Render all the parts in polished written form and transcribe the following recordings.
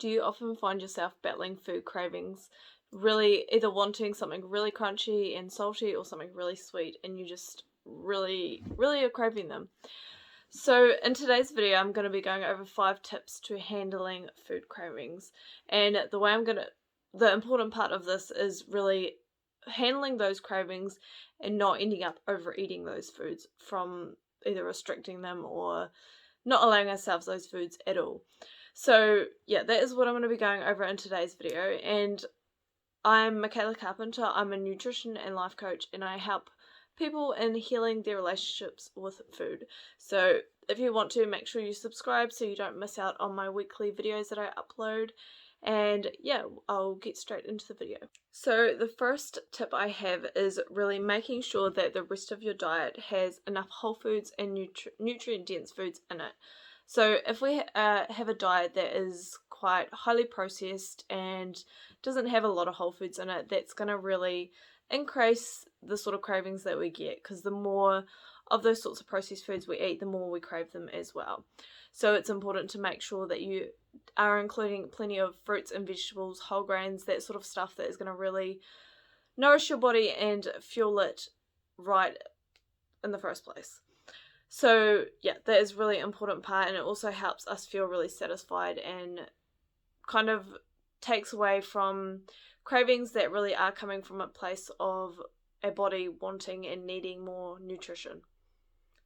Do you often find yourself battling food cravings, really either wanting something really crunchy and salty or something really sweet, and you just really are craving them? So in today's video, I'm going to be going over 5 tips to handling food cravings. And the important part of this is really handling those cravings and not ending up overeating those foods from either restricting them or not allowing ourselves those foods at all. So yeah, that is what I'm going to be going over in today's video. And I'm Michaela Carpenter. I'm a nutrition and life coach, and I help people in healing their relationships with food. So if you want to, make sure you subscribe so you don't miss out on my weekly videos that I upload. And yeah, I'll get straight into the video. So the first tip I have is really making sure that the rest of your diet has enough whole foods and nutrient dense foods in it. So if we have a diet that is quite highly processed and doesn't have a lot of whole foods in it, that's going to really increase the sort of cravings that we get, because the more of those sorts of processed foods we eat, the more we crave them as well. So it's important to make sure that you are including plenty of fruits and vegetables, whole grains, that sort of stuff that is going to really nourish your body and fuel it right in the first place. So yeah, that is a really important part, and it also helps us feel really satisfied and kind of takes away from cravings that really are coming from a place of a body wanting and needing more nutrition.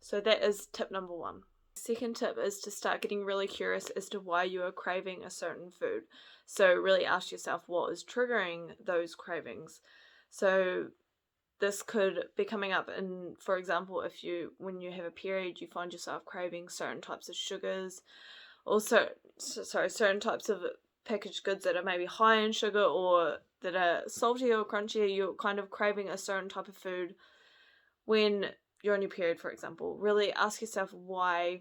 So that is tip number 1. Second tip is to start getting really curious as to why you are craving a certain food. So really ask yourself what is triggering those cravings. So this could be coming up in, for example, when you have a period, you find yourself craving certain types of sugars, also certain types of packaged goods that are maybe high in sugar or that are salty or crunchy. You're kind of craving a certain type of food when you're on your period, for example. Really ask yourself why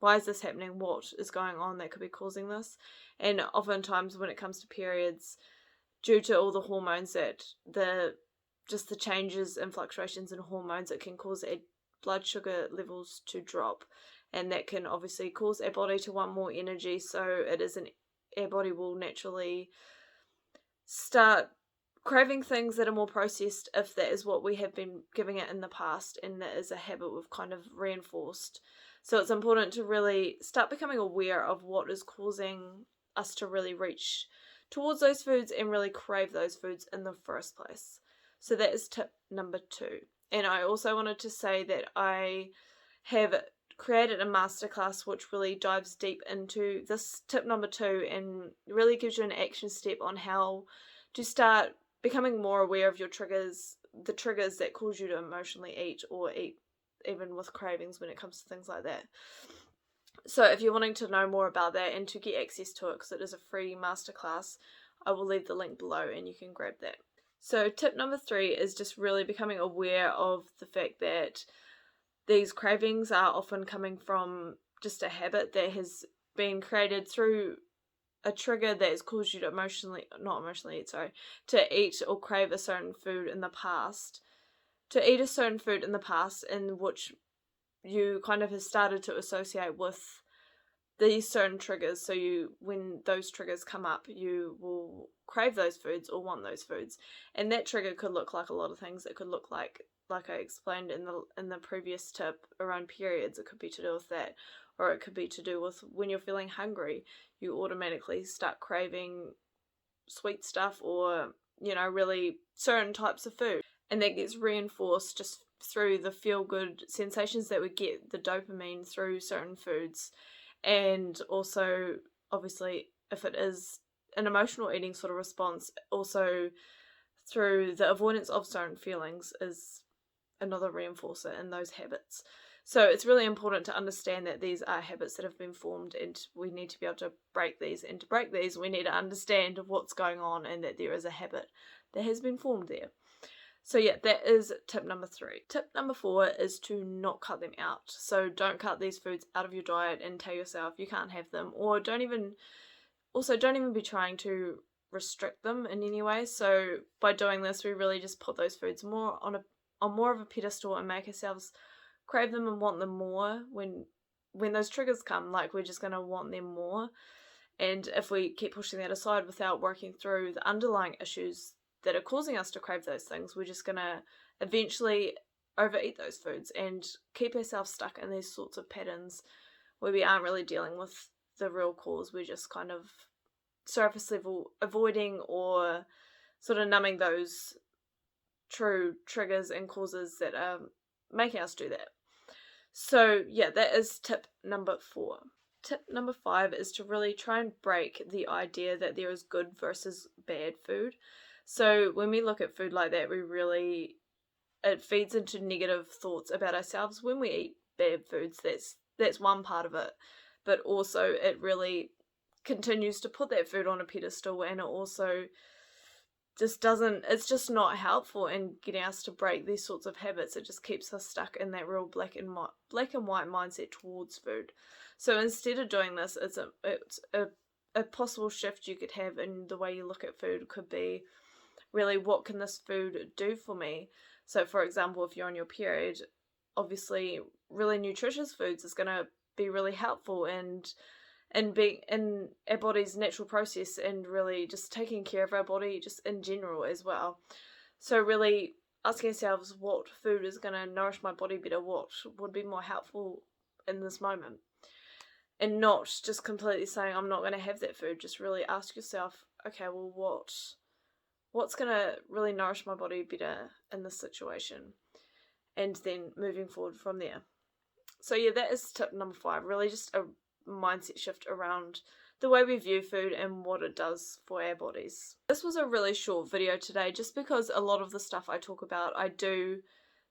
is this happening? What is going on that could be causing this? And oftentimes when it comes to periods, due to all the hormones that the changes and fluctuations in hormones, it can cause our blood sugar levels to drop, and that can obviously cause our body to want more energy. So our body will naturally start craving things that are more processed if that is what we have been giving it in the past, and that is a habit we've kind of reinforced. So it's important to really start becoming aware of what is causing us to really reach towards those foods and really crave those foods in the first place. So that is tip number 2. And I also wanted to say that I have created a masterclass which really dives deep into this tip number 2 and really gives you an action step on how to start becoming more aware of your triggers, the triggers that cause you to emotionally eat or eat even with cravings when it comes to things like that. So if you're wanting to know more about that and to get access to it, because it is a free masterclass, I will leave the link below and you can grab that. So tip number 3 is just really becoming aware of the fact that these cravings are often coming from just a habit that has been created through a trigger that has caused you to to eat or crave a certain food in the past. To eat a certain food in the past in which you kind of have started to associate with these certain triggers. So when those triggers come up, you will crave those foods or want those foods. And that trigger could look like a lot of things. It could look like I explained in the previous tip around periods. It could be to do with that, or it could be to do with when you're feeling hungry, you automatically start craving sweet stuff or, really certain types of food. And that gets reinforced just through the feel-good sensations that we get, the dopamine through certain foods. And also, obviously, if it is an emotional eating sort of response, also through the avoidance of certain feelings is another reinforcer in those habits. So it's really important to understand that these are habits that have been formed, and we need to be able to break these. And to break these, we need to understand what's going on and that there is a habit that has been formed there. So yeah, that is tip number 3. Tip number 4 is to not cut them out. So don't cut these foods out of your diet and tell yourself you can't have them, or don't even be trying to restrict them in any way. So by doing this, we really just put those foods more on more of a pedestal and make ourselves crave them and want them more when those triggers come. Like, we're just going to want them more. And if we keep pushing that aside without working through the underlying issues that are causing us to crave those things, we're just going to eventually overeat those foods and keep ourselves stuck in these sorts of patterns where we aren't really dealing with the real cause. We're just kind of surface level avoiding or sort of numbing those true triggers and causes that are making us do that. So yeah, that is tip number 4. Tip number 5 is to really try and break the idea that there is good versus bad food. So when we look at food like that, it feeds into negative thoughts about ourselves. When we eat bad foods, that's one part of it, but also it really continues to put that food on a pedestal, and it also it's just not helpful in getting us to break these sorts of habits. It just keeps us stuck in that real black and white mindset towards food. So instead of doing this, it's a possible shift you could have in the way you look at food could be really, what can this food do for me? So for example, if you're on your period, obviously really nutritious foods is going to be really helpful and being in our body's natural process, and really just taking care of our body just in general as well. So really asking ourselves, what food is going to nourish my body better, what would be more helpful in this moment, and not just completely saying I'm not going to have that food. Just really ask yourself, okay, well what's going to really nourish my body better in this situation, and then moving forward from there. So yeah, that is tip number 5, really just a mindset shift around the way we view food and what it does for our bodies. This was a really short video today, just because a lot of the stuff I talk about, I do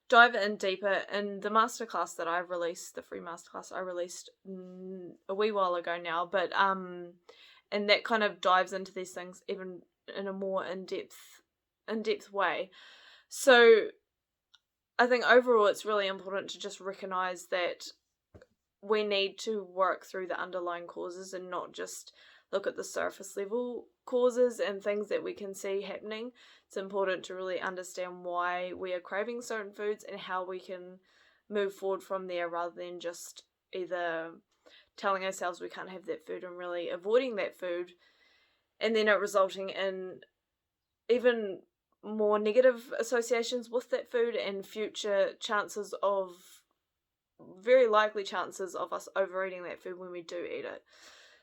dive in deeper in the masterclass that I released, the free masterclass I released a wee while ago now, but and that kind of dives into these things even in a more in-depth way. So I think overall it's really important to just recognize that we need to work through the underlying causes and not just look at the surface level causes and things that we can see happening. It's important to really understand why we are craving certain foods and how we can move forward from there, rather than just either telling ourselves we can't have that food and really avoiding that food, and then it resulting in even more negative associations with that food and future very likely chances of us overeating that food when we do eat it.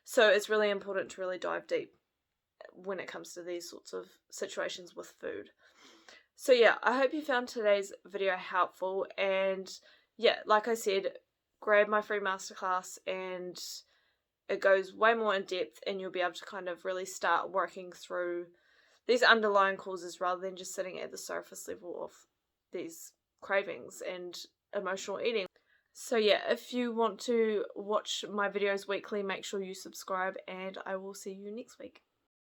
So it's really important to really dive deep when it comes to these sorts of situations with food. So yeah, I hope you found today's video helpful, and yeah, like I said, grab my free masterclass and it goes way more in depth, and you'll be able to kind of really start working through these underlying causes rather than just sitting at the surface level of these cravings and emotional eating. So yeah, if you want to watch my videos weekly, make sure you subscribe, and I will see you next week.